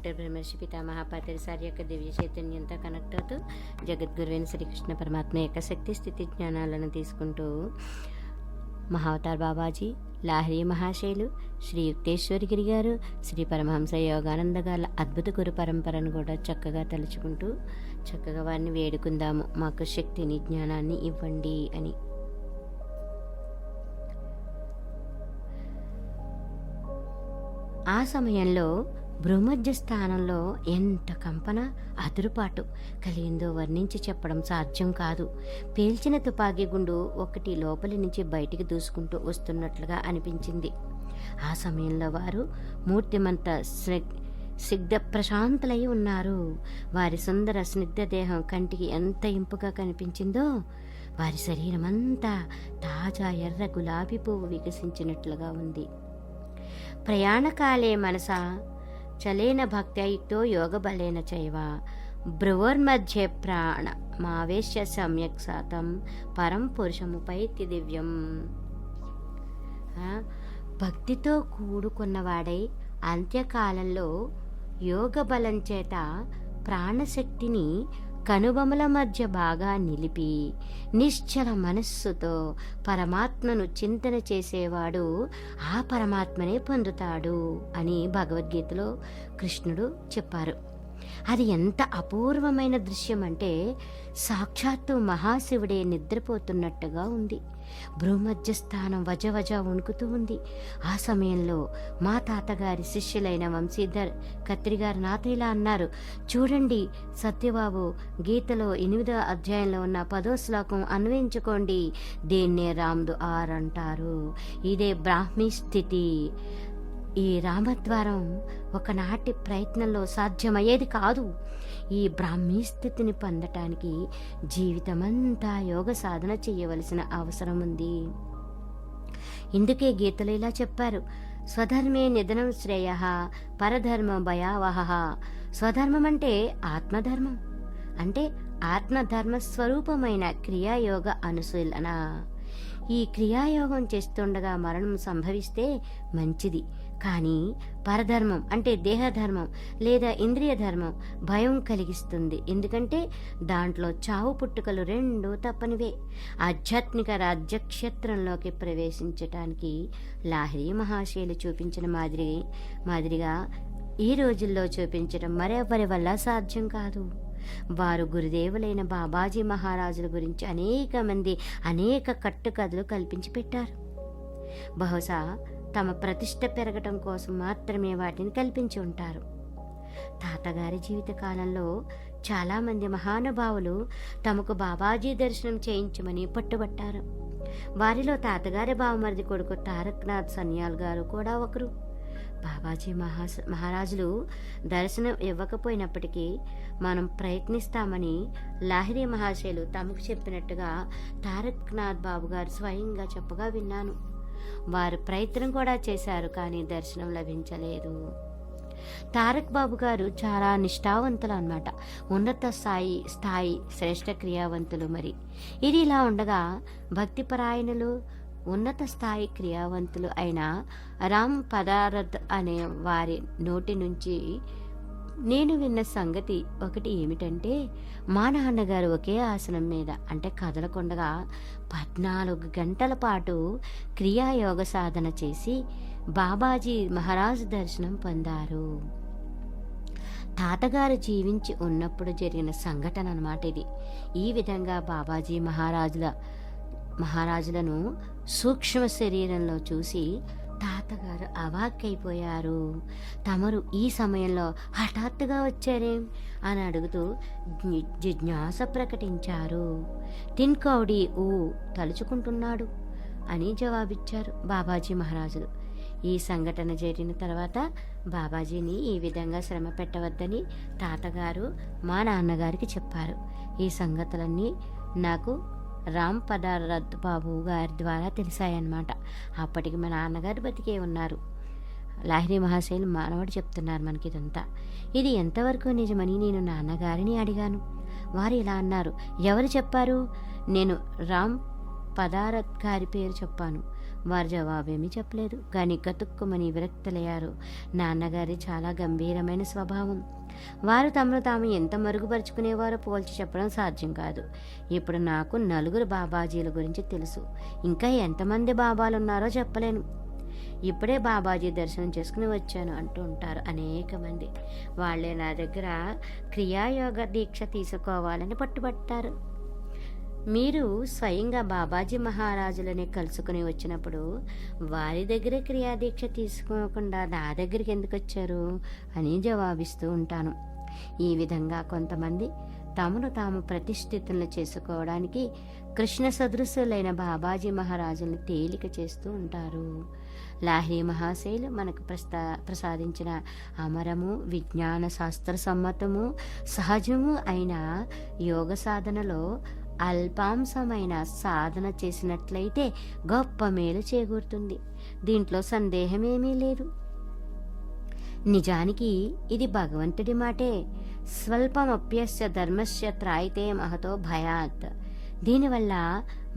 Doctor బ్రహ్మర్షి పితామహ పాత్రిసారి యొక్క దివ్య చైతన్యంతో కనెక్ట్ అవుతూ జగద్గురువైన శ్రీకృష్ణ పరమాత్మ యొక్క శక్తి స్థితి జ్ఞానాలను తీసుకుంటూ మహావతార్ బాబాజీ, లాహిరి మహాశైలు, శ్రీ యుక్తేశ్వరగిరి గారు, శ్రీ పరమహంస యోగానంద గారి అద్భుత గురు పరంపరను కూడా చక్కగా తలుచుకుంటూ చక్కగా వారిని వేడుకుందాము, మాకు శక్తిని జ్ఞానాన్ని ఇవ్వండి అని. ఆ సమయంలో భూమధ్య స్థానంలో ఎంత కంపన అదురుపాటు కలిగిందో వర్ణించి చెప్పడం సాధ్యం కాదు. పేల్చిన తుపాకీ గుండు ఒకటి లోపలి నుంచి బయటికి దూసుకుంటూ వస్తున్నట్లుగా అనిపించింది. ఆ సమయంలో వారు మూర్తిమంత సిగ్ధ ప్రశాంతులై ఉన్నారు. వారి సుందర స్నిగ్ధ దేహం కంటికి ఎంత ఇంపుగా కనిపించిందో, వారి శరీరం అంతా తాజా ఎర్ర గులాబీ పువ్వు వికసించినట్లుగా ఉంది. ప్రయాణకాలే మనసా చలేన భక్త్యయుక్తో యోగబలేన చైవ భ్రువోర్మధ్యే ప్రాణ మావేశ్య సమ్యక్ సాతం పరం పురుషముపైతి దివ్యం. భక్తితో కూడుకున్నవాడై అంత్యకాలంలో యోగ బలం చేత ప్రాణశక్తిని కనుబొమల మధ్య బాగా నిలిపి నిశ్చల మనస్సుతో పరమాత్మను చింతన చేసేవాడు ఆ పరమాత్మనే పొందుతాడు అని భగవద్గీతలో కృష్ణుడు చెప్పారు. అది ఎంత అపూర్వమైన దృశ్యం అంటే సాక్షాత్తు మహాశివుడే నిద్రపోతున్నట్టుగా ఉంది. భూమధ్య స్థానం వజవజ వణుకుతూ ఉంది. ఆ సమయంలో మా తాతగారి శిష్యులైన వంశీధర్ కత్రిగారు నాతో ఇలా అన్నారు, చూడండి సత్యబాబు, గీతలో 8వ అధ్యాయంలో ఉన్న 10వ శ్లోకం అన్వయించుకోండి, దేన్నే రామ్దు ఆర్ అంటారు. ఇదే బ్రాహ్మీ స్థితి. ఈ రామద్వారం ఒకనాటి ప్రయత్నంలో సాధ్యమయ్యేది కాదు. ఈ బ్రాహ్మీ స్థితిని పొందటానికి జీవితమంతా యోగ సాధన చేయవలసిన అవసరం ఉంది. ఇందుకే గీతలు ఇలా చెప్పారు, స్వధర్మే నిధనం శ్రేయ పరధర్మం భయావహ. స్వధర్మం అంటే ఆత్మధర్మం, అంటే ఆత్మధర్మ స్వరూపమైన క్రియాయోగ అనుశీలన. ఈ క్రియాయోగం చేస్తుండగా మరణం సంభవిస్తే మంచిది, కానీ పరధర్మం అంటే దేహధర్మం లేదా ఇంద్రియ ధర్మం భయం కలిగిస్తుంది. ఎందుకంటే దాంట్లో చావు పుట్టుకలు రెండూ తప్పనివే. ఆధ్యాత్మిక రాజ్యక్షేత్రంలోకి ప్రవేశించటానికి లాహిరి మహాశయులు చూపించిన మాదిరిగా ఈ రోజుల్లో చూపించడం మరెవరి వల్ల సాధ్యం కాదు. వారు గురుదేవులైన బాబాజీ మహారాజుల గురించి అనేక మంది అనేక కట్టుకథలు కల్పించి పెట్టారు. బహుశా తమ ప్రతిష్ట పెరగటం కోసం మాత్రమే వాటిని కల్పించి ఉంటారు. తాతగారి జీవితకాలంలో చాలామంది మహానుభావులు తమకు బాబాజీ దర్శనం చేయించమని పట్టుబట్టారు. వారిలో తాతగారి బావమరిది కొడుకు తారక్నాథ్ సన్యాల్ గారు కూడా ఒకరు. బాబాజీ మహారాజులు దర్శనం ఇవ్వకపోయినప్పటికీ మనం ప్రయత్నిస్తామని లాహిరి మహాశయులు తమకు చెప్పినట్టుగా తారక్నాథ్ బాబు గారు స్వయంగా చెప్పగా విన్నాను. వారు ప్రయత్నం కూడా చేశారు, కానీ దర్శనం లభించలేదు. తారక్ బాబు గారు చాలా నిష్ఠావంతులు అన్నమాట, ఉన్నత స్థాయి శ్రేష్ఠ క్రియావంతులు. మరి ఇది ఇలా ఉండగా భక్తిపరాయణులు ఉన్నత స్థాయి క్రియావంతులు అయిన రామ్ పదారథ్ అనే వారి నోటి నుంచి నేను విన్న సంగతి ఒకటి ఏమిటంటే, మా నాన్నగారు ఒకే ఆసనం మీద అంటే కదలకుండగా 14 గంటల పాటు క్రియాయోగ సాధన చేసి బాబాజీ మహారాజు దర్శనం పొందారు. తాతగారు జీవించి ఉన్నప్పుడు జరిగిన సంఘటన అన్నమాట ఇది. ఈ విధంగా బాబాజీ మహారాజులను సూక్ష్మ శరీరంలో చూసి తాతగారు అవాక్కైపోయారు. తమరు ఈ సమయంలో హఠాత్తుగా వచ్చారేం అని అడుగుతూ జిజ్ఞాస ప్రకటించారు. తిన్కౌడి తలుచుకుంటున్నాడు అని జవాబిచ్చారు బాబాజీ మహారాజులు. ఈ సంఘటన జరిగిన తర్వాత బాబాజీని ఈ విధంగా శ్రమ పెట్టవద్దని తాతగారు మా నాన్నగారికి చెప్పారు. ఈ సంగతులన్నీ నాకు రామ్ పదారథ్ బాబు గారి ద్వారా తెలిసాయన్నమాట. అప్పటికి మా నాన్నగారు బతికే ఉన్నారు. లాహిరి మహాశయులు మానవుడు చెప్తున్నారు మనకి ఇదంతా. ఇది ఎంతవరకు నిజమని నేను నాన్నగారిని అడిగాను. వారు ఇలా అన్నారు, ఎవరు చెప్పారు? నేను రామ్ పదారథ్ గారి పేరు చెప్పాను. వారు జవాబేమీ చెప్పలేదు, కానీ గతుక్కుమని విరక్తులయ్యారు. నాన్నగారి చాలా గంభీరమైన స్వభావం. వారు తమను తాము ఎంత మరుగుపరుచుకునేవారో పోల్చి చెప్పడం సాధ్యం కాదు. ఇప్పుడు నాకు 4 బాబాజీల గురించి తెలుసు. ఇంకా ఎంతమంది బాబాలున్నారో చెప్పలేను. ఇప్పుడే బాబాజీ దర్శనం చేసుకుని వచ్చాను అంటూ ఉంటారు అనేక మంది. వాళ్ళే నా దగ్గర క్రియాయోగ దీక్ష తీసుకోవాలని పట్టుబట్టారు. మీరు స్వయంగా బాబాజీ మహారాజులని కలుసుకుని వచ్చినప్పుడు వారి దగ్గరే క్రియాదీక్ష తీసుకోకుండా నా దగ్గరికి ఎందుకు వచ్చారు అని జవాబిస్తూ ఉంటాను. ఈ విధంగా కొంతమంది తమను తాము ప్రతిష్ఠితులను చేసుకోవడానికి కృష్ణ సదృశులైన బాబాజీ మహారాజుల్ని తేలిక చేస్తూ ఉంటారు. లాహిరి మహాశైలు మనకు ప్రసాదించిన అమరము, విజ్ఞాన శాస్త్ర సమ్మతము, సహజము అయిన యోగ సాధనలో అల్పాంశమైన సాధన చేసినట్లయితే గొప్ప మేలు చేకూరుతుంది. దీంట్లో సందేహమేమీ లేదు. నిజానికి ఇది భగవంతుడి మాటే. స్వల్పమప్యస్య ధర్మస్య త్రాయితే మహతో భయాత్. దీనివల్ల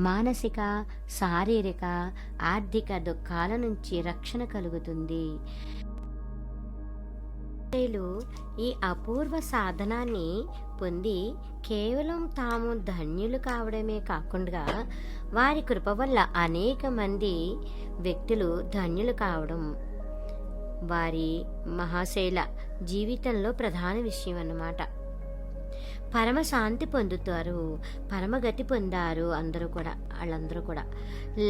మానసిక, శారీరక, ఆర్థిక దుఃఖాల నుంచి రక్షణ కలుగుతుంది. ఈ అపూర్వ సాధనాన్ని పొంది కేవలం తాము ధన్యులు కావడమే కాకుండా వారి కృప వల్ల అనేక మంది వ్యక్తులు ధన్యులు కావడం వారి మహాశైల జీవితంలో ప్రధాన విషయం అన్నమాట. పరమశాంతి పొందుతారు, పరమగతి పొందారు వాళ్ళందరూ కూడా.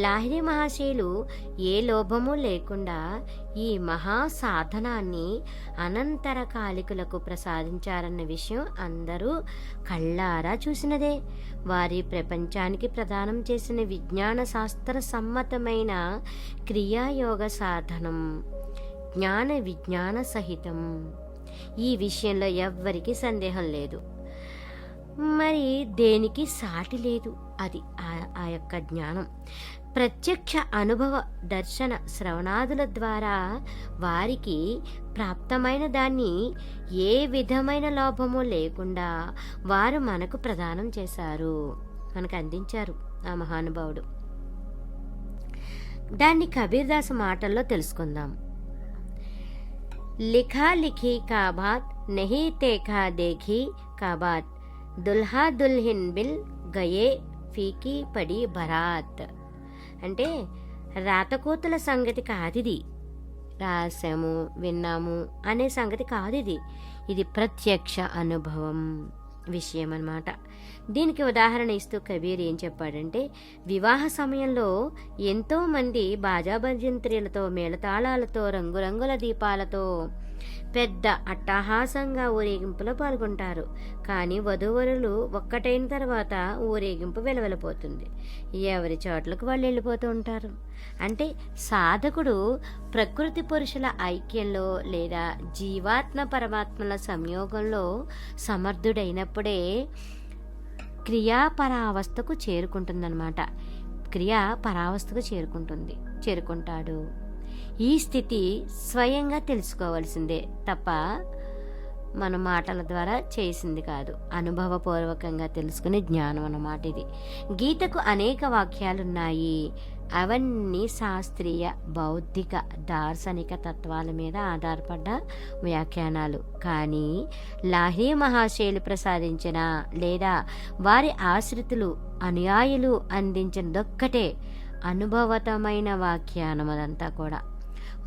లాహిరి మహాశయులు ఏ లోభము లేకుండా ఈ మహా సాధనాన్ని అనంతర కాలికులకు ప్రసాదించారన్న విషయం అందరూ కళ్ళారా చూసినదే. వారి ప్రపంచానికి ప్రదానం చేసిన విజ్ఞాన శాస్త్ర సమ్మతమైన క్రియాయోగ సాధనం జ్ఞాన విజ్ఞాన సహితం. ఈ విషయంలో ఎవ్వరికీ సందేహం లేదు. మరి దేనికి సాటి లేదు. అది ఆ యొక్క జ్ఞానం ప్రత్యక్ష అనుభవ దర్శన శ్రవణాదుల ద్వారా వారికి ప్రాప్తమైన దాన్ని ఏ విధమైన లోభము లేకుండా వారు మనకు ప్రదానం చేశారు, మనకు అందించారు ఆ మహానుభావుడు. దాన్ని కబీర్ దాస్ మాటల్లో తెలుసుకుందాం. లిఖా లిఖీ కా బాత్ నహీ తేఖా దేఖీ కా బాత్, దుల్హా దుల్హిన్ బిల్ గయే ఫీకి పడి భరాత్. అంటే రాతకోతుల సంగతి కాదిది, రాసాము విన్నాము అనే సంగతి కాదిది. ఇది ప్రత్యక్ష అనుభవం విషయం అన్నమాట. దీనికి ఉదాహరణ ఇస్తూ కబీర్ ఏం చెప్పాడంటే, వివాహ సమయంలో ఎంతోమంది బాజా భజంత్రీలతో, మేళతాళాలతో, రంగురంగుల దీపాలతో పెద్ద అట్టహాసంగా ఊరేగింపులో పాల్గొంటారు. కానీ వధూవరులు ఒక్కటైన తర్వాత ఊరేగింపు వెలవెలపోతుంది. ఎవరి చోట్లకు వాళ్ళు వెళ్ళిపోతూ ఉంటారు. అంటే సాధకుడు ప్రకృతి పురుషుల ఐక్యంలో లేదా జీవాత్మ పరమాత్మల సంయోగంలో సమర్థుడైనప్పుడే క్రియాపరావస్థకు చేరుకుంటుందన్నమాట. క్రియా పరావస్థకు చేరుకుంటాడు. ఈ స్థితి స్వయంగా తెలుసుకోవాల్సిందే తప్ప మన మాటల ద్వారా చేసింది కాదు. అనుభవపూర్వకంగా తెలుసుకునే జ్ఞానం అన్నమాట ఇది. గీతకు అనేక వాక్యాలున్నాయి. అవన్నీ శాస్త్రీయ, బౌద్ధిక, దార్శనిక తత్వాల మీద ఆధారపడ్డ వ్యాఖ్యానాలు. కానీ లాహిరి మహాశయులు ప్రసాదించిన లేదా వారి ఆశ్రితులు, అనుయాయులు అందించినదొక్కటే అనుభవతమైన వ్యాఖ్యానం. అదంతా కూడా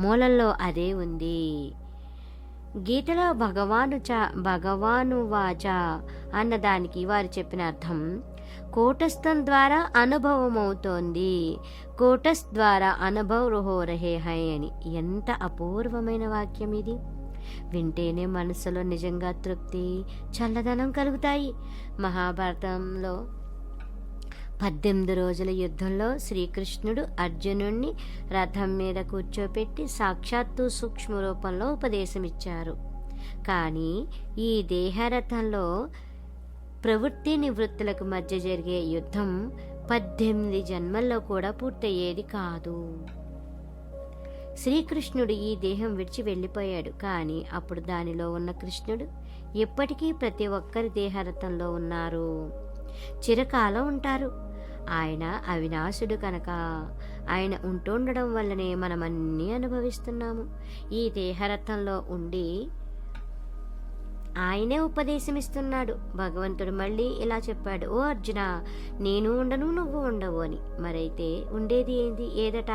మూలంలో అదే ఉంది. గీతలో భగవాను వాచ అన్నదానికి వారు చెప్పిన అర్థం కూటస్థం ద్వారా అనుభవం అవుతోంది, కూటస్థ్ ద్వారా అనుభవ్ హో రహే హై అని. ఎంత అపూర్వమైన వాక్యం ఇది. వింటేనే మనసులో నిజంగా తృప్తి, చల్లదనం కలుగుతాయి. మహాభారతంలో 18 రోజుల యుద్ధంలో శ్రీకృష్ణుడు అర్జునుణ్ణి రథం మీద కూర్చోపెట్టి సాక్షాత్తు సూక్ష్మ రూపంలో ఉపదేశమిచ్చారు. కానీ ఈ దేహరథంలో ప్రవృత్తి నివృత్తులకు మధ్య జరిగే యుద్ధం 18 జన్మల్లో కూడా పూర్తయ్యేది కాదు. శ్రీకృష్ణుడు ఈ దేహం విడిచి వెళ్ళిపోయాడు. కానీ అప్పుడు దానిలో ఉన్న కృష్ణుడు ఎప్పటికీ ప్రతి ఒక్కరి దేహరథంలో ఉన్నారు, చిరకాలం ఉంటారు. ఆయన అవినాశుడు కనుక ఆయన ఉంటుండడం వల్లనే మనం అన్నీ అనుభవిస్తున్నాము. ఈ దేహరథంలో ఉండి ఆయనే ఉపదేశమిస్తున్నాడు. భగవంతుడు మళ్ళీ ఇలా చెప్పాడు, ఓ అర్జున, నేను ఉండను నువ్వు ఉండవు అని. మరైతే ఉండేది ఏదట?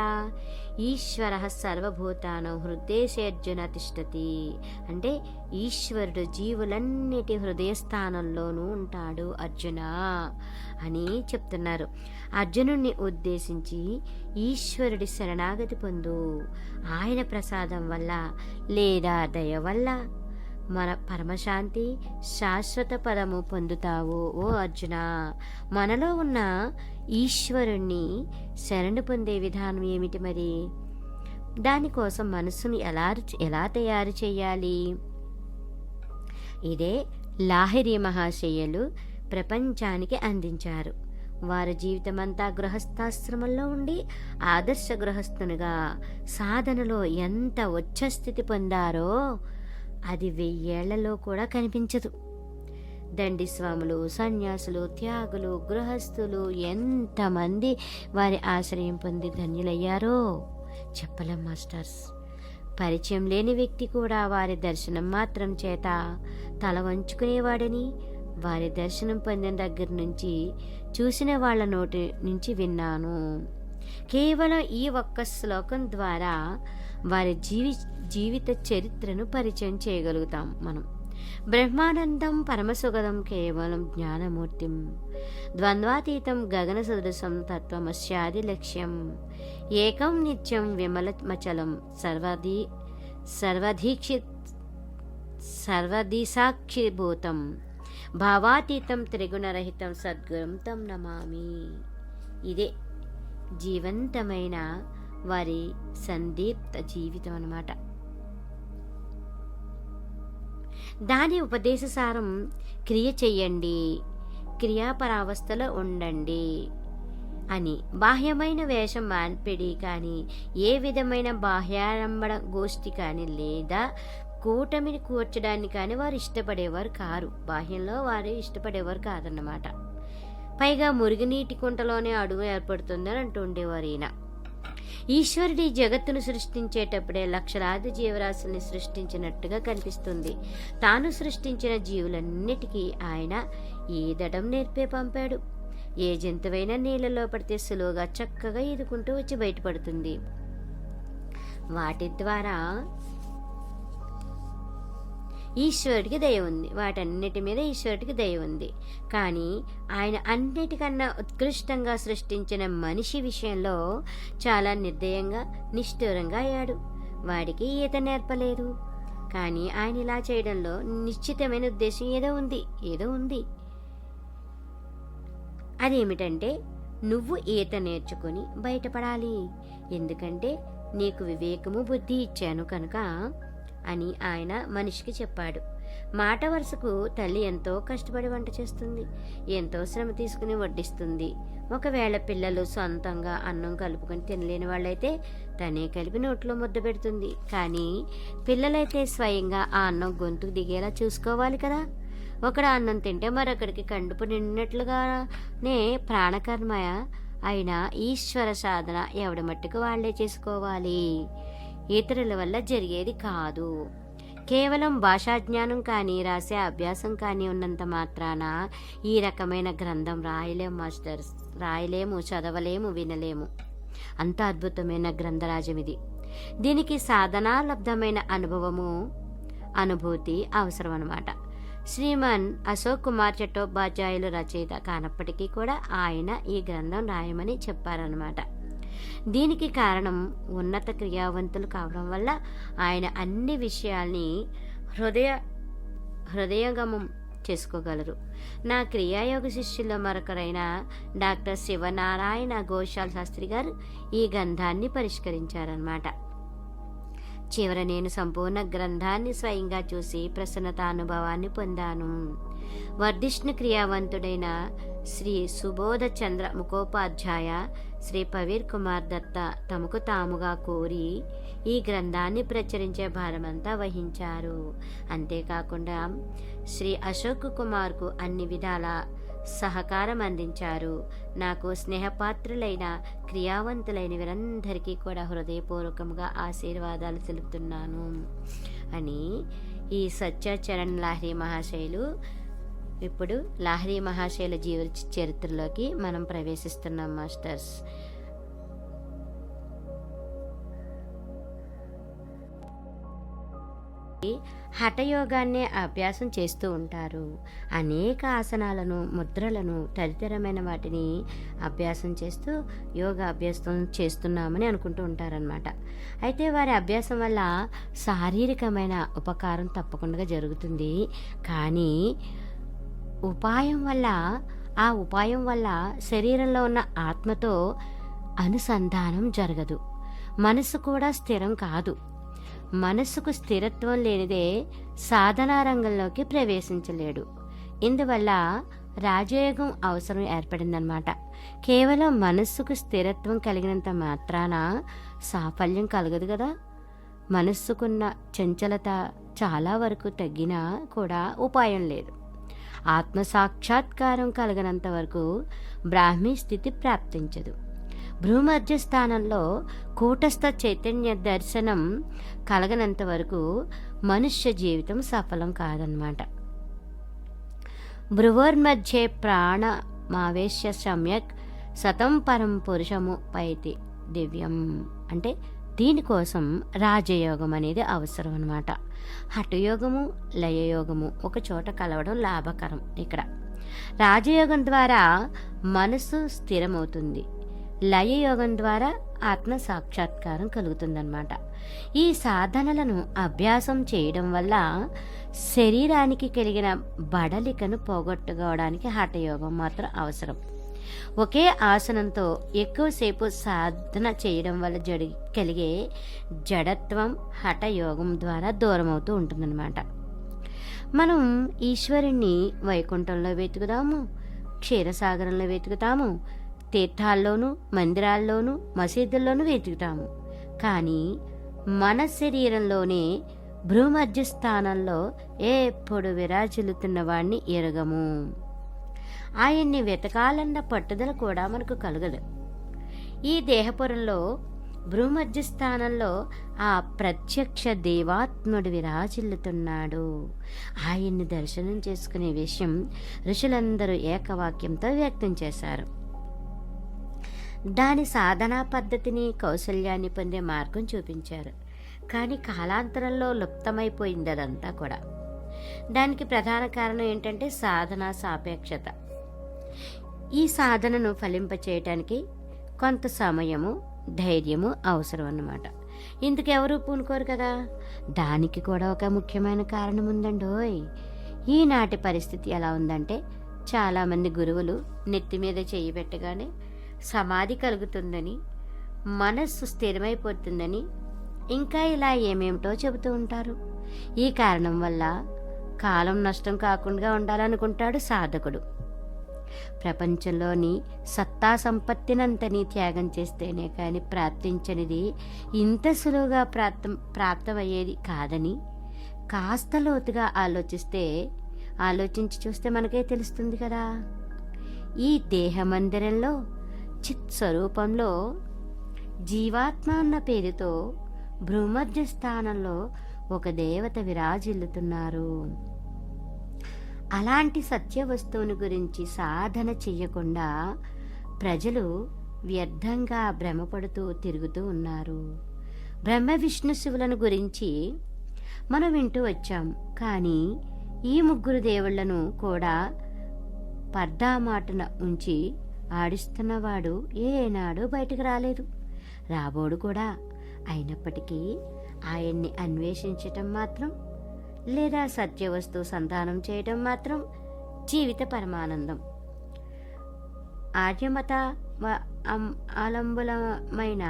ఈశ్వర సర్వభూతానం హృదయేర్జున తిష్టతి. అంటే ఈశ్వరుడు జీవులన్నిటి హృదయ స్థానంలోనూ ఉంటాడు అర్జున అని చెప్తున్నారు. అర్జునుడిని ఉద్దేశించి ఈశ్వరుడి శరణాగతి పొందు. ఆయన ప్రసాదం వల్ల లేదా దయ వల్ల మన పరమశాంతి శాశ్వత పదము పొందుతావు ఓ అర్జున. మనలో ఉన్న ఈశ్వరుణ్ణి శరణు పొందే విధానం ఏమిటి మరి? దానికోసం మనస్సును ఎలా తయారు చేయాలి? ఇదే లాహిరి మహాశయులు ప్రపంచానికి అందించారు. వారి జీవితమంతా గృహస్థాశ్రమంలో ఉండి ఆదర్శ గృహస్థునిగా సాధనలో ఎంత ఉచ్చస్థితి పొందారో అది 1000 ఏళ్లలో కూడా కనిపించదు. దండి స్వాములు, సన్యాసులు, త్యాగులు, గృహస్థులు ఎంతమంది వారి ఆశ్రయం పొంది ధన్యులయ్యారో చెప్పలేం మాస్టర్స్. పరిచయం లేని వ్యక్తి కూడా వారి దర్శనం మాత్రం చేత తల వంచుకునేవాడని, వారి దర్శనం పొందిన దగ్గర నుంచి చూసిన వాళ్ళ నోటి నుంచి విన్నాను. కేవలం ఈ ఒక్క శ్లోకం ద్వారా వారి జీవిత చరిత్రను పరిచయం చేయగలుగుతాం మనం. బ్రహ్మానందం పరమసుగదం కేవలం జ్ఞానమూర్తిం ద్వంద్వాతీతం గగన సదృశం తత్వమస్యాది లక్ష్యం ఏకం నిత్యం విమలమచలం సర్వదిశాక్షిభూతం భావాతీతం త్రిగుణరహితం సద్గురం తం నమామి. ఇదే జీవంతమైన వారి సందీప్త జీవితం అన్నమాట. దాని ఉపదేశసారం క్రియ చెయ్యండి, క్రియాపరావస్థలో ఉండండి అని. బాహ్యమైన వేషం మాన్పిడి కానీ, ఏ విధమైన బాహ్యారంభణ గోష్ఠి కానీ లేదా కూటమిని కూర్చడాన్ని కానీ వారు ఇష్టపడేవారు కారు. బాహ్యంలో వారు ఇష్టపడేవారు కాదన్నమాట. పైగా మురుగునీటి కుంటలోనే అడుగు ఏర్పడుతుందని అంటుండేవారు ఈయన. ఈశ్వరుడి జగత్తును సృష్టించేటప్పుడే లక్షలాది జీవరాశుల్ని సృష్టించినట్టుగా కనిపిస్తుంది. తాను సృష్టించిన జీవులన్నిటికీ ఆయన ఈదడం నేర్పే పంపాడు. ఏ జంతువైనా నీళ్ళలో పడితే సులువుగా చక్కగా ఈదుకుంటూ వచ్చి బయటపడుతుంది. వాటి ద్వారా ఈశ్వరుడికి దయ ఉంది. వాటన్నిటి మీద ఈశ్వరుడికి దయ ఉంది. కానీ ఆయన అన్నిటికన్నా ఉత్కృష్టంగా సృష్టించిన మనిషి విషయంలో చాలా నిర్దయంగా నిష్ఠూరంగా అయ్యాడు. వాడికి ఈత నేర్పలేదు. కానీ ఆయన ఇలా చేయడంలో నిశ్చితమైన ఉద్దేశం ఏదో ఉంది. అదేమిటంటే, నువ్వు ఈత నేర్చుకుని బయటపడాలి. ఎందుకంటే నీకు వివేకము బుద్ధి ఇచ్చాను కనుక అని ఆయన మనిషికి చెప్పాడు. మాట వరుసకు తల్లి ఎంతో కష్టపడి వంట చేస్తుంది, ఎంతో శ్రమ తీసుకుని వడ్డిస్తుంది. ఒకవేళ పిల్లలు సొంతంగా అన్నం కలుపుకొని తినలేని వాళ్ళైతే తనే కలిపి నోట్లో ముద్ద పెడుతుంది. కానీ పిల్లలైతే స్వయంగా ఆ అన్నం గొంతుకు దిగేలా చూసుకోవాలి కదా. ఒకడు అన్నం తింటే మరొకడికి కడుపు నిండినట్లుగానే ప్రాణకర్మ అయిన ఈశ్వర సాధన ఎవడి మట్టుకు వాళ్లే చేసుకోవాలి. ఇతరుల వల్ల జరిగేది కాదు. కేవలం భాషాజ్ఞానం కానీ రాసే అభ్యాసం కానీ ఉన్నంత మాత్రాన ఈ రకమైన గ్రంథం రాయలేము మాస్టర్స్. రాయలేము, చదవలేము, వినలేము. అంత అద్భుతమైన గ్రంథరాజం ఇది. దీనికి సాధనాలబ్ధమైన అనుభూతి అవసరం అన్నమాట. శ్రీమాన్ అశోక్ కుమార్ చట్టోపాధ్యాయులు రచయిత కానప్పటికీ కూడా ఆయన ఈ గ్రంథం రాయమని చెప్పారన్నమాట. దీనికి కారణం ఉన్నత క్రియావంతులు కావడం వల్ల ఆయన అన్ని విషయాల్ని హృదయగమం చేసుకోగలరు. నా క్రియాయోగ శిష్యుల్లో మరొకరైన డాక్టర్ శివనారాయణ ఘోషాల్ శాస్త్రి గారు ఈ గ్రంథాన్ని పరిష్కరించారన్నమాట. చివర నేను సంపూర్ణ గ్రంథాన్ని స్వయంగా చూసి ప్రసన్నతానుభవాన్ని పొందాను. వర్ధిష్ణు క్రియావంతుడైన శ్రీ సుబోధ చంద్ర ముఖోపాధ్యాయ, శ్రీ పవీర్ కుమార్ దత్త తమకు తాముగా కోరి ఈ గ్రంథాన్ని ప్రచురించే భారమంతా వహించారు. అంతేకాకుండా శ్రీ అశోక్ కుమార్కు అన్ని విధాల సహకారం అందించారు. నాకు స్నేహపాత్రులైన క్రియావంతులైన వీరందరికీ కూడా హృదయపూర్వకంగా ఆశీర్వాదాలు తెలుపుతున్నాను అని ఈ సత్యచరణ్ లాహిరి మహాశయులు. ఇప్పుడు లాహిరి మహాశయుల జీవిత చరిత్రలోకి మనం ప్రవేశిస్తున్నాం మాస్టర్స్. హఠయోగాన్ని అభ్యాసం చేస్తూ ఉంటారు. అనేక ఆసనాలను, ముద్రలను, తదితరమైన వాటిని అభ్యాసం చేస్తూ యోగా అభ్యాసం చేస్తున్నామని అనుకుంటూ ఉంటారనమాట. అయితే వారి అభ్యాసం వల్ల శారీరకమైన ఉపకారం తప్పకుండా జరుగుతుంది. కానీ ఆ ఉపాయం వల్ల శరీరంలో ఉన్న ఆత్మతో అనుసంధానం జరగదు. మనసు కూడా స్థిరం కాదు. మనస్సుకు స్థిరత్వం లేనిదే సాధనా రంగంలోకి ప్రవేశించలేడు. ఇందువల్ల రాజయోగం అవసరం ఏర్పడిందనమాట. కేవలం మనస్సుకు స్థిరత్వం కలిగినంత మాత్రాన సాఫల్యం కలగదు కదా. మనస్సుకున్న చంచలత చాలా వరకు తగ్గినా కూడా ఉపాయం లేదు. ఆత్మ సాక్షాత్కారం కలగనంత వరకు బ్రాహ్మీ స్థితి ప్రాప్తించదు. భూమధ్య స్థానంలో కూటస్థ చైతన్య దర్శనం కలగనంత వరకు మనుష్య జీవితం సఫలం కాదన్నమాట. భ్రువోర్మధ్యే ప్రాణమావేశ్య సమ్యక్ సతం పరం పురుషము పైతి దివ్యం. అంటే దీనికోసం రాజయోగం అనేది అవసరం అన్నమాట. హఠయోగము, లయయోగము ఒక చోట కలవడం లాభకరం. ఇక్కడ రాజయోగం ద్వారా మనసు స్థిరమవుతుంది. లయయోగం ద్వారా ఆత్మ సాక్షాత్కారం కలుగుతుందన్నమాట. ఈ సాధనలను అభ్యాసం చేయడం వల్ల శరీరానికి కలిగిన బడలికను పోగొట్టుకోవడానికి హఠయోగం మాత్రం అవసరం. ఒకే ఆసనంతో ఎక్కువసేపు సాధన చేయడం వల్ల కలిగే జడత్వం హఠయోగం ద్వారా దూరం అవుతూ ఉంటుందన్నమాట. మనం ఈశ్వరుణ్ణి వైకుంఠంలో వెతుకుదాము, క్షీరసాగరంలో వెతుకుతాము, తీర్థాల్లోనూ, మందిరాల్లోనూ, మసీదుల్లోనూ వెతుకుతాము. కానీ మన శరీరంలోనే భూమధ్య స్థానంలో ఎప్పుడు విరాజిల్లుతున్న వాణ్ణి ఎరగము. ఆయన్ని వెతకాలన్న పట్టుదల కూడా మనకు కలగదు. ఈ దేహపురంలో భూమధ్య స్థానంలో ఆ ప్రత్యక్ష దేవాత్ముడు విరాజిల్లుతున్నాడు. ఆయన్ని దర్శనం చేసుకునే విషయం ఋషులందరూ ఏకవాక్యంతో వ్యక్తం చేశారు. దాని సాధనా పద్ధతిని, కౌశల్యాన్ని పొందే మార్గం చూపించారు. కానీ కాలాంతరంలో లుప్తమైపోయింది అదంతా కూడా. దానికి ప్రధాన కారణం ఏంటంటే సాధనా సాపేక్షత. ఈ సాధనను ఫలింపచేయటానికి కొంత సమయము, ధైర్యము అవసరం అన్నమాట. ఇందుకెవరూ పూనుకోరు కదా. దానికి కూడా ఒక ముఖ్యమైన కారణం ఉందండోయ్. ఈనాటి పరిస్థితి ఎలా ఉందంటే చాలామంది గురువులు నెత్తి మీద చెయ్యి పెట్టగానే సమాధి కలుగుతుందని, మనస్సు స్థిరమైపోతుందని, ఇంకా ఇలా ఏమేమిటో చెబుతూ ఉంటారు. ఈ కారణం వల్ల కాలం నష్టం కాకుండా ఉండాలనుకుంటాడు సాధకుడు. ప్రపంచంలోని సత్తా సంపత్తినంతని త్యాగం చేస్తేనే కానీ ప్రాప్తించనిది ఇంత సులువుగా ప్రాప్తమయ్యేది కాదని కాస్త లోతుగా ఆలోచించి చూస్తే మనకే తెలుస్తుంది కదా. ఈ దేహమందిరంలో చిత్ స్వరూపంలో జీవాత్మ అన్న పేరుతో భూమధ్య స్థానంలో ఒక దేవత విరాజిల్లుతున్నారు. అలాంటి సత్య వస్తువుని గురించి సాధన చెయ్యకుండా ప్రజలు వ్యర్థంగా భ్రమపడుతూ తిరుగుతూ ఉన్నారు. బ్రహ్మ విష్ణు శివులను గురించి మనం వింటూ వచ్చాం. కానీ ఈ ముగ్గురు దేవుళ్లను కూడా పర్దామాటున ఉంచి ఆడిస్తున్నవాడు ఏనాడు బయటకు రాలేదు, రాబోడు కూడా. అయినప్పటికీ ఆయన్ని అన్వేషించటం మాత్రం, లేదా సత్యవస్తువు సంధానం చేయటం మాత్రం జీవిత పరమానందం. ఆర్యమత ఆలంబులమైన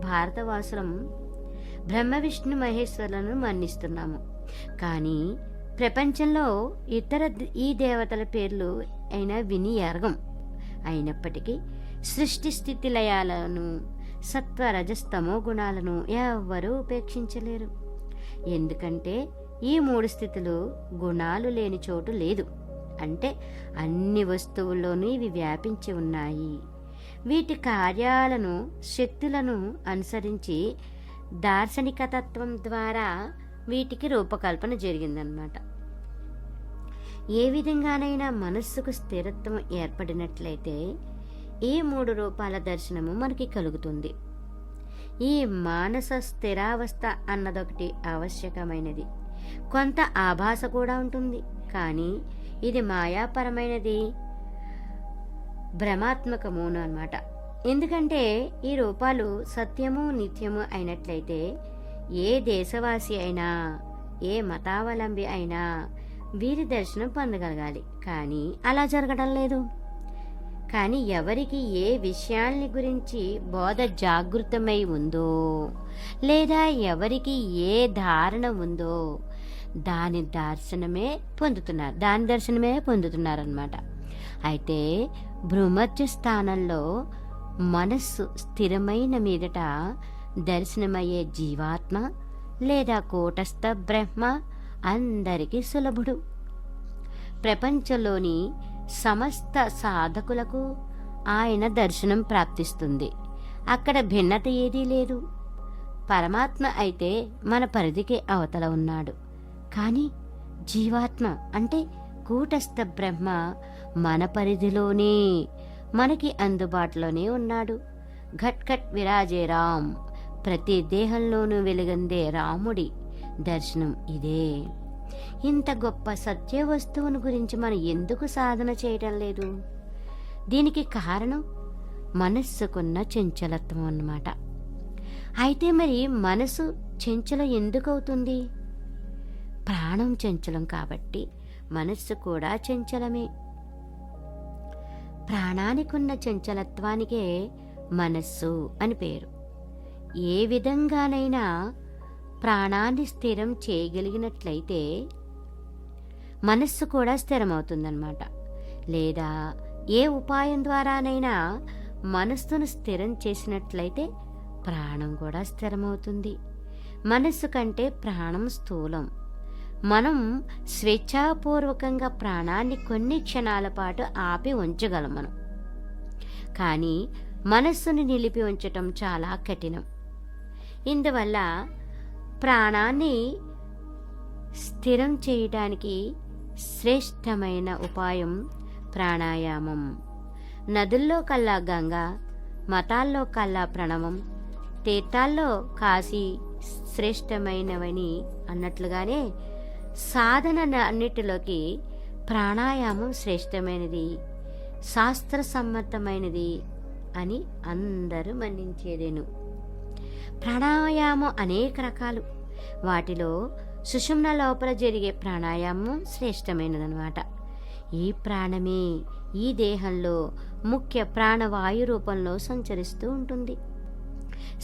భారతవాసులం బ్రహ్మ విష్ణు మహేశ్వరులను మన్నిస్తున్నాము. కానీ ప్రపంచంలో ఇతర ఈ దేవతల పేర్లు అయినా విని ఎరగం. అయినప్పటికీ సృష్టి స్థితి లయాలను, సత్వ రజస్తమో గుణాలను ఎవ్వరూ ఉపేక్షించలేరు. ఎందుకంటే ఈ మూడు స్థితులు గుణాలు లేని చోటు లేదు. అంటే అన్ని వస్తువుల్లోనూ ఇవి వ్యాపించి ఉన్నాయి. వీటి కార్యాలను, శక్తులను అనుసరించి దార్శనికతత్వం ద్వారా వీటికి రూపకల్పన జరిగిందనమాట. ఏ విధంగానైనా మనస్సుకు స్థిరత్వం ఏర్పడినట్లయితే ఈ 3 రూపాల దర్శనము మనకి కలుగుతుంది. ఈ మానస స్థిరావస్థ అన్నదొకటి ఆవశ్యకమైనది. కొంత ఆభాస కూడా ఉంటుంది, కానీ ఇది మాయాపరమైనది, భ్రమాత్మకమును అన్నమాట. ఎందుకంటే ఈ రూపాలు సత్యము నిత్యము అయినట్లయితే ఏ దేశవాసి అయినా, ఏ మతావలంబి అయినా వీరి దర్శనం పొందగలగాలి. కానీ అలా జరగడం లేదు. కానీ ఎవరికి ఏ విషయాల్ని గురించి బోధ జాగృతమై ఉందో, లేదా ఎవరికి ఏ ధారణ ఉందో దాని దర్శనమే పొందుతున్నారన్నమాట. అయితే భ్రూమధ్య స్థానంలో మనస్సు స్థిరమైన మీదట దర్శనమయ్యే జీవాత్మ లేదా కూటస్థ బ్రహ్మ అందరికీ సులభుడు. ప్రపంచంలోని సమస్త సాధకులకు ఆయన దర్శనం ప్రాప్తిస్తుంది. అక్కడ భిన్నత ఏదీ లేదు. పరమాత్మ అయితే మన పరిధికి అవతల ఉన్నాడు, కానీ జీవాత్మ అంటే కూటస్థ బ్రహ్మ మన పరిధిలోనే, మనకి అందుబాటులోనే ఉన్నాడు. ఘట్ ఘట్ విరాజే రామ్, ప్రతి దేహంలోనూ వెలుగందే రాముడి దర్శనం ఇదే. ఇంత గొప్ప సత్య వస్తువును గురించి మనం ఎందుకు సాధన చేయటం లేదు? దీనికి కారణం మనస్సుకున్న చంచలత్వం అన్నమాట. అయితే మరి మనసు చంచలం ఎందుకు అవుతుంది? ప్రాణం చంచలం కాబట్టి మనస్సు కూడా చంచలమే. ప్రాణానికున్న చంచలత్వానికే మనస్సు అని పేరు. ఏ విధంగానైనా ప్రాణాన్ని స్థిరం చేయగలిగినట్లయితే మనస్సు కూడా స్థిరమవుతుందన్నమాట. లేదా ఏ ఉపాయం ద్వారానైనా మనస్సును స్థిరం చేసినట్లయితే ప్రాణం కూడా స్థిరమవుతుంది. మనస్సు కంటే ప్రాణం స్థూలం. మనం స్వేచ్ఛాపూర్వకంగా ప్రాణాన్ని కొన్ని క్షణాల పాటు ఆపి ఉంచగలం మనం. కానీ మనస్సును నిలిపి ఉంచటం చాలా కఠినం. ఇందువల్ల ప్రాణాన్ని స్థిరం చేయడానికి శ్రేష్టమైన ఉపాయం ప్రాణాయామం. నదుల్లో కల్లా గంగా, మతాల్లో కల్లా ప్రణవం, తీర్థాల్లో కాశీ శ్రేష్టమైనవని అన్నట్లుగానే సాధన అన్నిటిలోకి ప్రాణాయామం శ్రేష్టమైనది, శాస్త్రసమ్మతమైనది అని అందరూ మన్నించేదేను. ప్రాణాయామం అనేక రకాలు. వాటిలో సుషుమ్న లోపల జరిగే ప్రాణాయామం శ్రేష్టమైనదన్నమాట. ఈ ప్రాణమే ఈ దేహంలో ముఖ్య ప్రాణవాయు రూపంలో సంచరిస్తూ ఉంటుంది.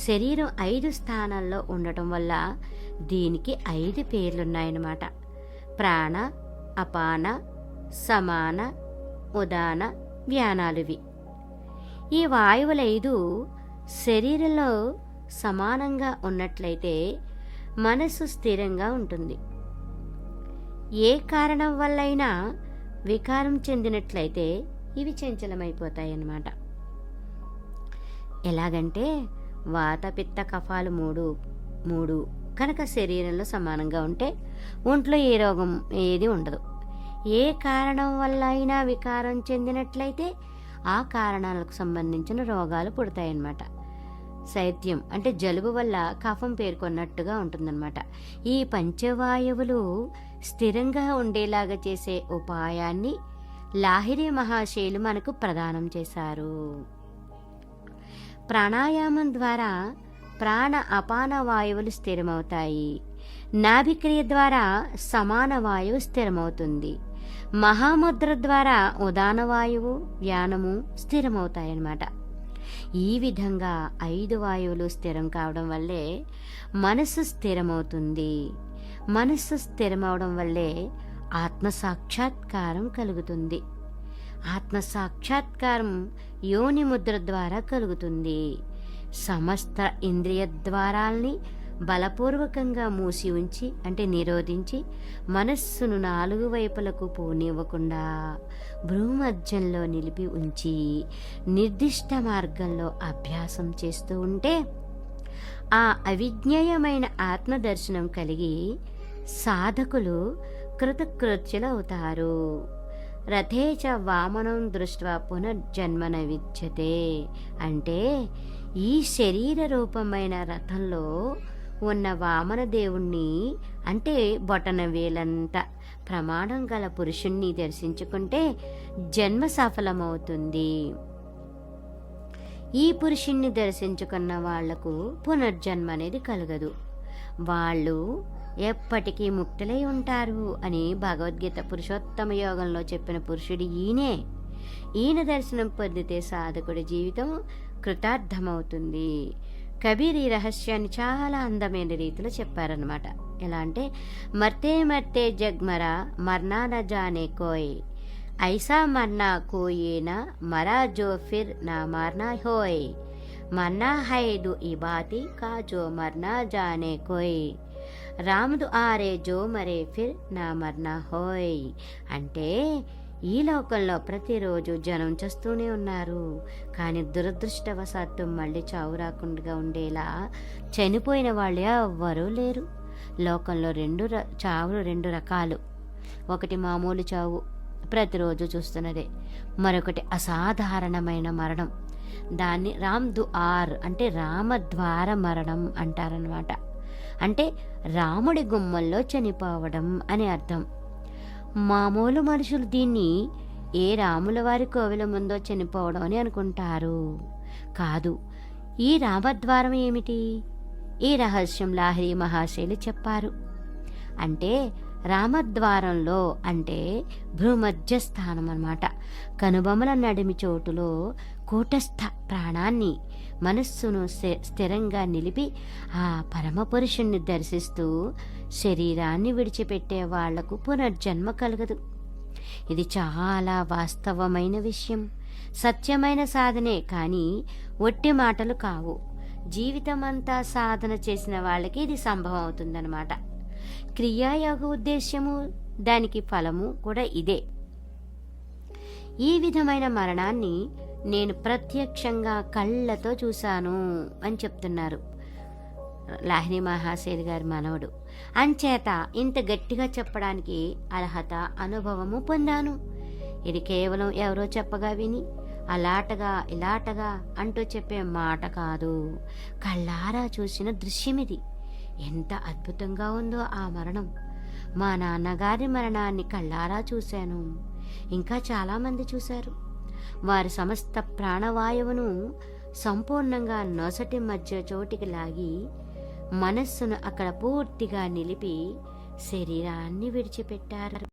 శరీరం 5 స్థానాల్లో ఉండటం వల్ల దీనికి 5 పేర్లున్నాయన్నమాట. ప్రాణ, అపాన, సమాన, ఉదాన, వ్యానాలువి. ఈ వాయువుల 5 శరీరంలో సమానంగా ఉన్నట్లయితే మనసు స్థిరంగా ఉంటుంది. ఏ కారణం వల్లైనా వికారం చెందినట్లయితే ఇవి చంచలమైపోతాయి అన్నమాట. ఎలాగంటే వాత, పిత్త, కఫాలు మూడు కనుక శరీరంలో సమానంగా ఉంటే ఒంట్లో ఏ రోగం ఏది ఉండదు. ఏ కారణం వల్ల అయినా వికారం చెందినట్లయితే ఆ కారణాలకు సంబంధించిన రోగాలు పుడతాయన్నమాట. శైత్యం అంటే జలుబు వల్ల కఫం పేర్కొన్నట్టుగా ఉంటుందన్నమాట. ఈ పంచవాయువులు స్థిరంగా ఉండేలాగా చేసే ఉపాయాన్ని లాహిరి మహాశయులు మనకు ప్రదానం చేశారు. ప్రాణాయామం ద్వారా ప్రాణ అపాన వాయువులు స్థిరమవుతాయి. నాభిక్రియ ద్వారా సమాన వాయువు స్థిరమవుతుంది. మహాముద్ర ద్వారా ఉదాన వాయువు, వ్యానము స్థిరమవుతాయన్నమాట. ఈ విధంగా 5 వాయువులు స్థిరం కావడం వల్లే మనస్సు స్థిరమవుతుంది. మనస్సు స్థిరమవడం వల్లే ఆత్మసాక్షాత్కారం కలుగుతుంది. ఆత్మసాక్షాత్కారం యోని ముద్ర ద్వారా కలుగుతుంది. సమస్త ఇంద్రియ ద్వారాల్ని బలపూర్వకంగా మూసి ఉంచి అంటే నిరోధించి మనస్సును 4 వైపులకు పోనివ్వకుండా భ్రూమధ్యంలో నిలిపి ఉంచి నిర్దిష్ట మార్గంలో అభ్యాసం చేస్తూ ఉంటే ఆ అవిజ్ఞేయమైన ఆత్మదర్శనం కలిగి సాధకులు కృతకృత్యులవుతారు. రథే చ వామనం దృష్ట్వా పునర్జన్మన విద్యతే అంటే ఈ శరీర రూపమైన రథంలో ఉన్న వామన దేవుణ్ణి అంటే బొటన వేలంత ప్రమాణం గల పురుషుణ్ణి దర్శించుకుంటే జన్మ సఫలమవుతుంది. ఈ పురుషుణ్ణి దర్శించుకున్న వాళ్లకు పునర్జన్మ అనేది కలగదు. వాళ్ళు ఎప్పటికీ ముక్తులై ఉంటారు అని భగవద్గీత పురుషోత్తమ యోగంలో చెప్పిన పురుషుడు ఈయనే. ఈయన దర్శనం పొందితే సాధకుడి జీవితం కృతార్థమవుతుంది. కబీర్ ఈ రహస్యాన్ని చాలా అందమైన రీతిలో చెప్పారనమాట. ఎలా అంటే మర్తే మర్తే జగ్మరా మర్నా న జానే కోయ్ ఐసా మర్నా కోయే నా మరా జో ఫిర్ నా మర్నా హోయ్ మర్నా హై దు ఈ బాతి కా జో మర్నా జానే కోయ్ రాముదు ఆరే జో మరే ఫిర్ నా మర్నా హోయ్ అంటే ఈ లోకంలో ప్రతిరోజు జనం చేస్తూనే ఉన్నారు, కానీ దురదృష్టవశాత్తు మళ్ళీ చావు రాకుండా ఉండేలా చనిపోయిన వాళ్ళు ఎవ్వరూ లేరు. లోకంలో చావులు 2 రకాలు. ఒకటి మామూలు చావు, ప్రతిరోజు చూస్తున్నదే. మరొకటి అసాధారణమైన మరణం, దాన్ని రామ్ దుఆర్ అంటే రామద్వార మరణం అంటారనమాట. అంటే రాముడి గుమ్మంలో చనిపోవడం అని అర్థం. మామూలు మనుషులు దీన్ని ఏ రాముల వారి కోవిల ముందో చనిపోవడం అని అనుకుంటారు. కాదు, ఈ రామద్వారం ఏమిటి? ఈ రహస్యం లాహిరి మహాశైలి చెప్పారు. అంటే రామద్వారంలో అంటే భూమధ్య స్థానం అన్నమాట. కనుబొమల నడిమి చోటులో కూటస్థ ప్రాణాన్ని మనస్సును స్థిరంగా నిలిపి ఆ పరమపురుషుణ్ణి దర్శిస్తూ శరీరాన్ని విడిచిపెట్టే వాళ్లకు పునర్జన్మ కలగదు. ఇది చాలా వాస్తవమైన విషయం, సత్యమైన సాధనే, కానీ ఒట్టి మాటలు కావు. జీవితమంతా సాధన చేసిన వాళ్ళకి ఇది సంభవం అవుతుందన్నమాట. క్రియాయోగ ఉద్దేశ్యము, దానికి ఫలము కూడా ఇదే. ఈ విధమైన మరణాన్ని నేను ప్రత్యక్షంగా కళ్ళతో చూశాను అని చెప్తున్నారు లాహిరి మహాశైలి గారి మనవడు. అంచేత ఇంత గట్టిగా చెప్పడానికి అర్హత, అనుభవము పొందాను. ఇది కేవలం ఎవరో చెప్పగా విని అలాటగా ఇలాటగా అంటూ చెప్పే మాట కాదు, కళ్ళారా చూసిన దృశ్యం ఇది. ఎంత అద్భుతంగా ఉందో ఆ మరణం. మా నాన్నగారి మరణాన్ని కళ్ళారా చూశాను, ఇంకా చాలామంది చూశారు. వారి సమస్త ప్రాణవాయువును సంపూర్ణంగా నొసటి మధ్య చోటికి లాగి మనస్సును అక్కడ పూర్తిగా నిలిపి శరీరాన్ని విడిచిపెట్టారు.